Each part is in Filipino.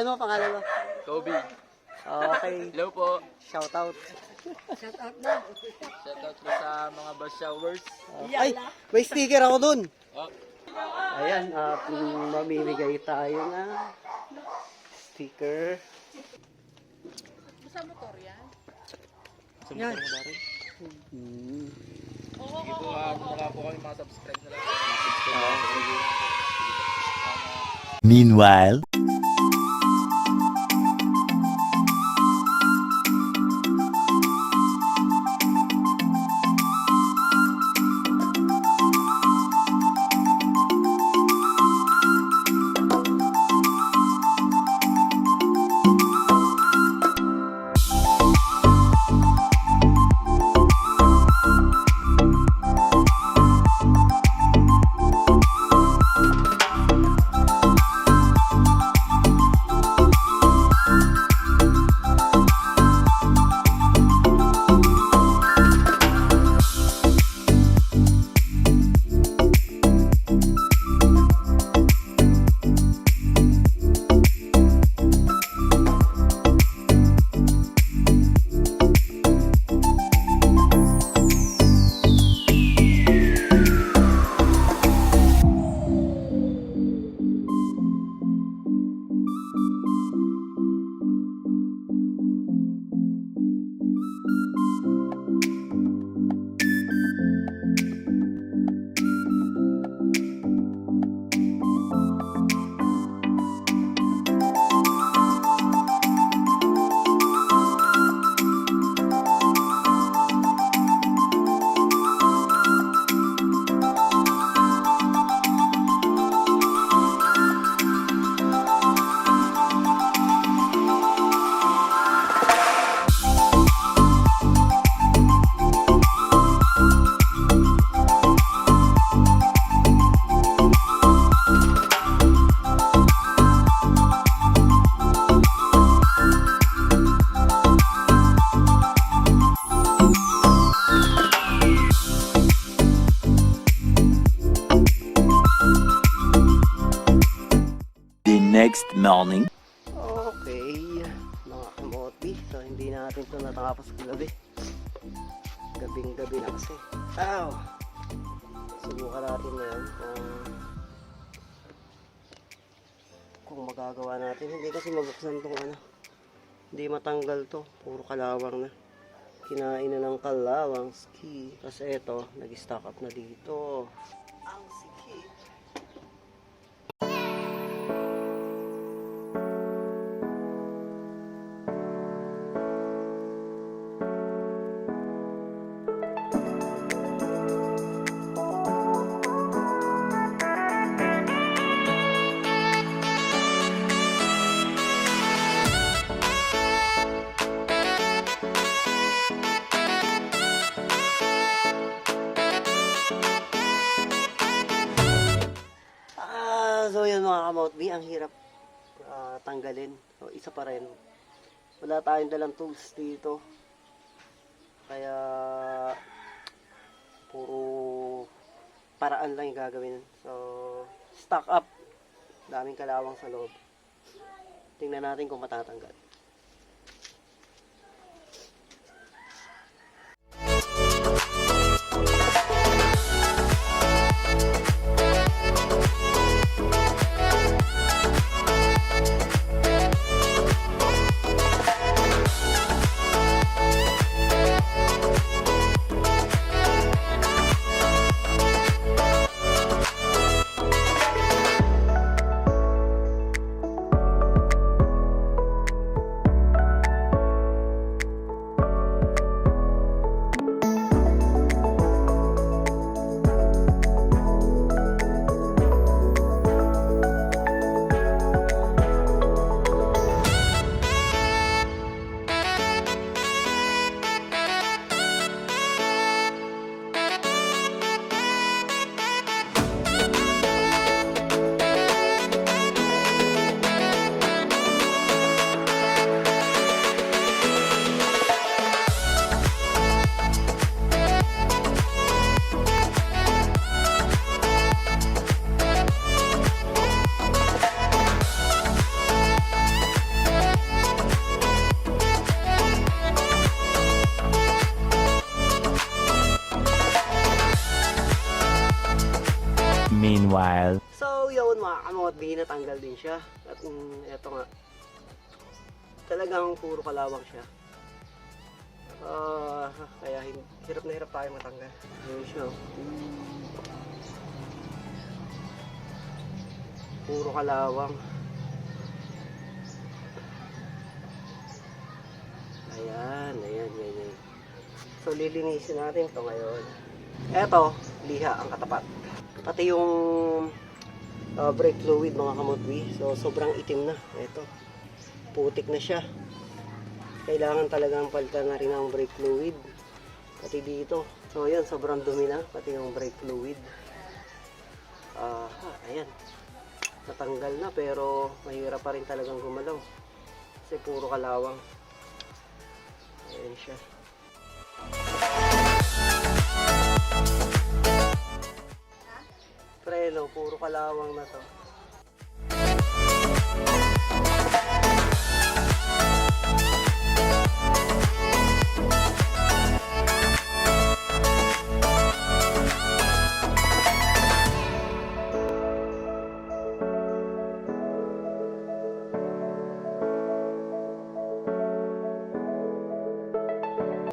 Pangalan mo? Kobe. Okay. Hello po. Shout out. Shoutout po sa mga bus showers. Ay, may sticker ako dun. Oh. Ayan, mamimigay tayo na sticker. Sa motor yan? Yan. Sige po, wala po kami mga subscribe na lang. Meanwhile, the next morning. Okay, mga kamote. So, hindi natin ito natapos kagabi. Gabing-gabi na kasi. Ow! Subukan natin ngayon kung magagawa natin. Hindi kasi mabuksan itong ano. Hindi matanggal to. Puro kalawang na. Kinain na ng kalawang ski. Kasi ito, nag-stock up na dito. Ang sikip. So yun mga kamotbi, ang hirap tanggalin. So, isa pa rin. Wala tayong dalang tools dito. Kaya puro paraan lang yung gagawin. So, stock up. Daming kalawang sa loob. Tingnan natin kung matatanggal. Meanwhile. So, yun mga kamot, natanggal din siya. At eto nga, talagang puro kalawang siya. Kaya hirap na hirap tayo matanggal. Ayun siya. Puro kalawang. Ayan. So, lilinisin natin ito ngayon. Eto, liha ang katapat. Pati yung brake fluid mga kamotwi. So, sobrang itim na. Eto, putik na siya. Kailangan talagang palitan na rin ang brake fluid. Pati dito. So, ayan, sobrang dumi na. Pati yung brake fluid. Ayan. Natanggal na pero mahirap pa rin talagang gumalaw. Kasi puro kalawang. Ayan siya. Preno, puro kalawang na to.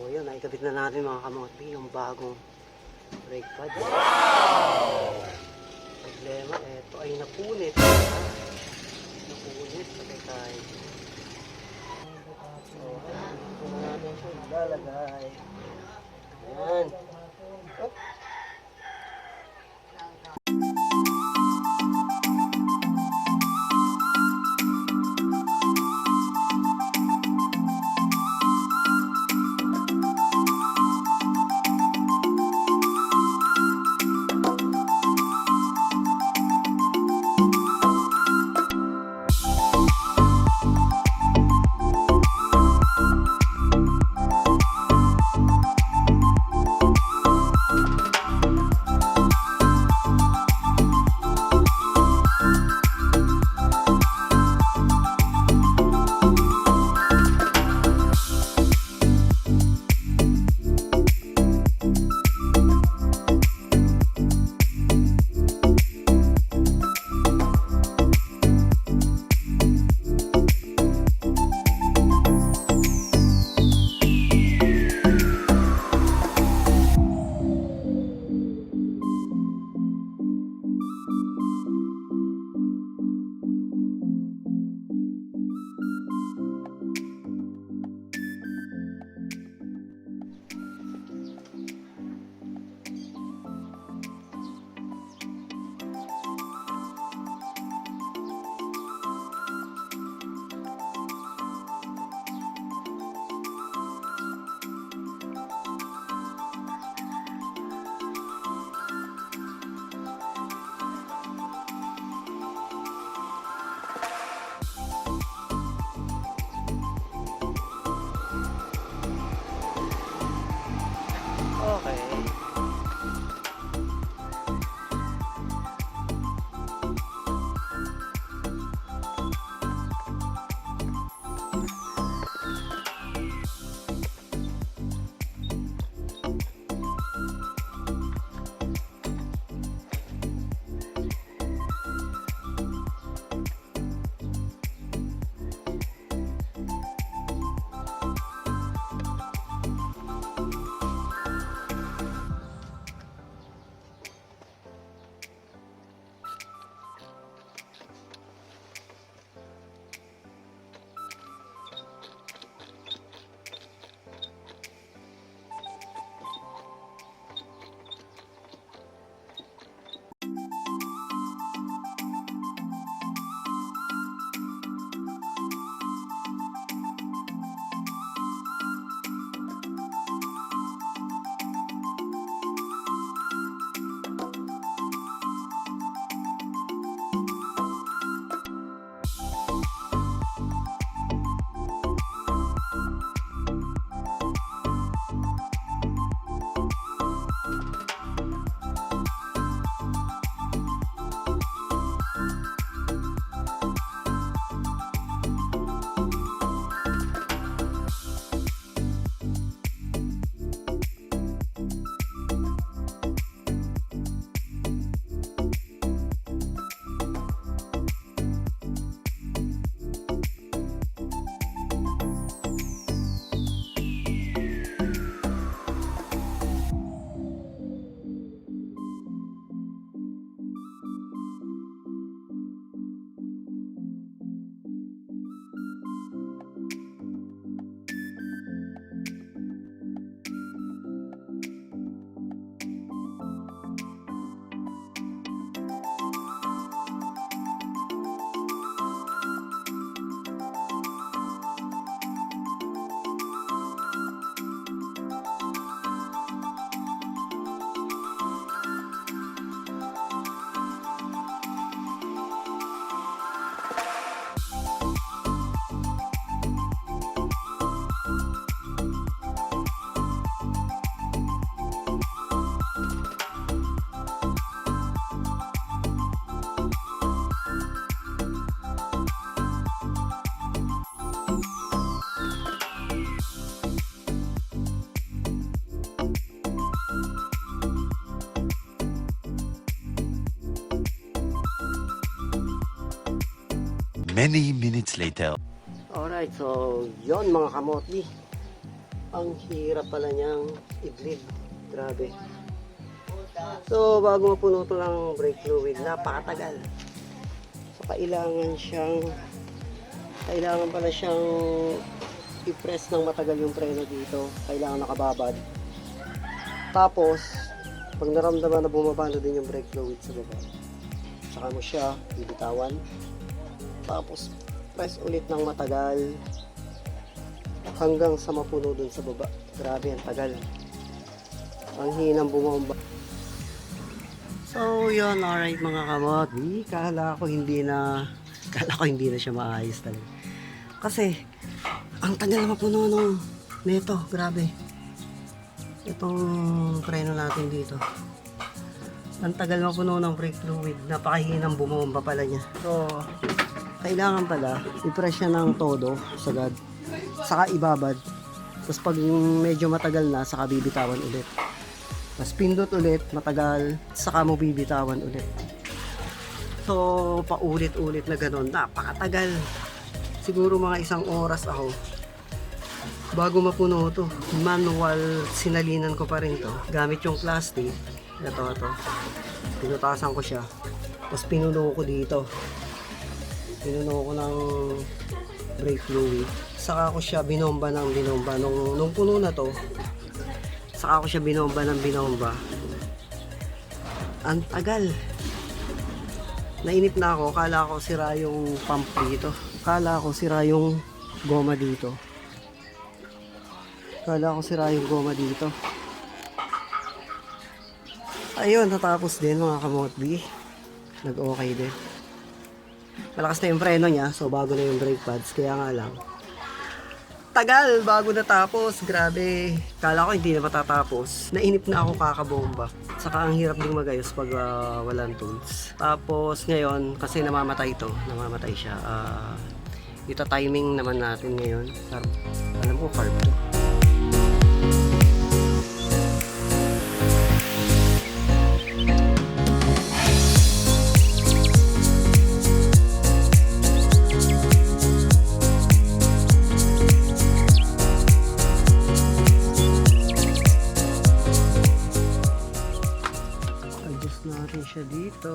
O yun, naikabit na natin mga kamotbi yung bagong brake pad. Problema, eto ay napunit. Napunit, patay tayo. So, dito na natin siya ilalagay. Ayan. Oh. Many minutes later. Alright, so yon mga kamotli. Ang hirap pala niyang i-bleed. Grabe. So, bago mapuno ito ng brake fluid, napakatagal. So, kailangan pala siyang i-press ng matagal yung preno dito. Kailangan nakababad. Tapos, pag naramdaman na bumaba na din yung brake fluid sa baba, saka mo siya bibitawan. Tapos, press ulit ng matagal hanggang sa mapuno dun sa baba. Grabe, ang tagal. Ang hinang bumomba. So, yun, alright mga kamot. Kala ko hindi na siya maayos talaga. Kasi, ang tagal na mapuno neto, grabe. Itong preno natin dito. Ang tagal mapuno ng brake fluid. Napakahinang bumomba pala niya. So, kailangan pala, i-press siya ng todo, sagad. Saka ibabad. Tapos pag medyo matagal na, saka bibitawan ulit. Tapos pindot ulit, matagal, saka mo bibitawan ulit. So, paulit-ulit na ganun. Napakatagal. Siguro mga 1 oras ako bago mapuno to. Manual, sinalinan ko pa rin to. Gamit yung plastic. Ito. Pinutasan ko siya. Tapos pinuno ko dito. Pinuno ko ng brake fluid. Saka ko siya binomba. Nung puno na to, saka ko siya binomba. Ang tagal. Nainip na ako. Kala ko sira yung pump dito. Kala ko sira yung goma dito. Ayun, natapos din mga kamotbi. Nag-okay din. Malakas na yung preno niya, so bago na yung brake pads. Kaya nga lang, tagal bago natapos. Grabe. Kala ko hindi na matatapos. Nainip na ako kakabomba. Saka ang hirap ding magayos pag walang tools. Tapos ngayon, kasi namamatay siya. Ito timing naman natin ngayon. Alam ko, carb to. Adjust natin siya dito.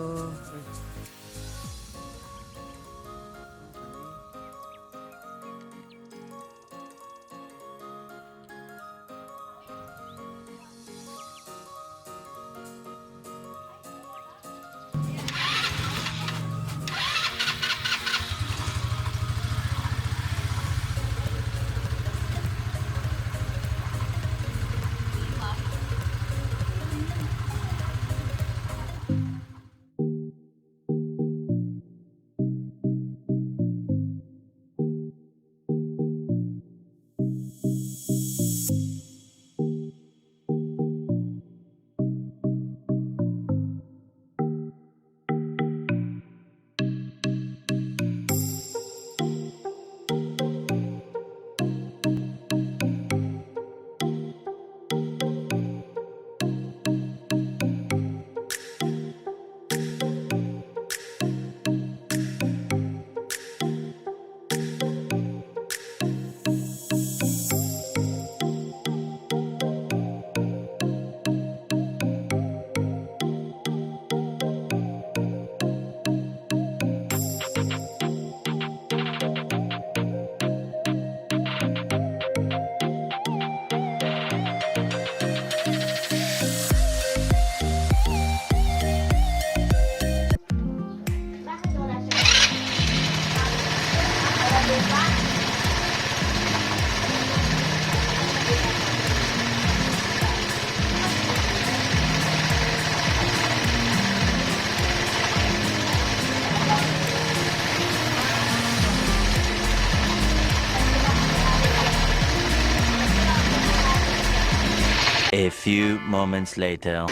A few moments later.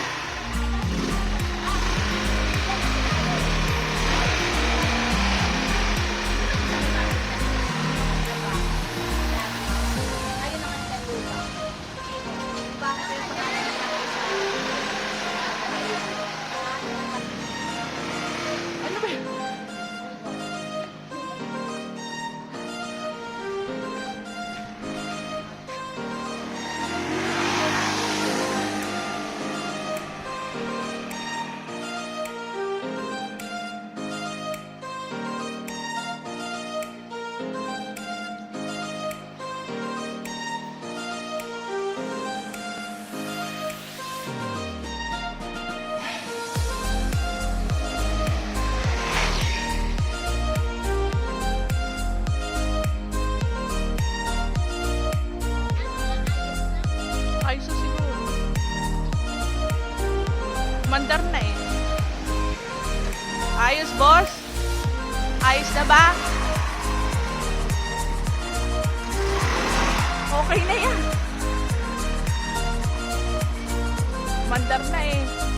Ayos, boss? Ayos na ba? Okay na yan. Mandar na eh.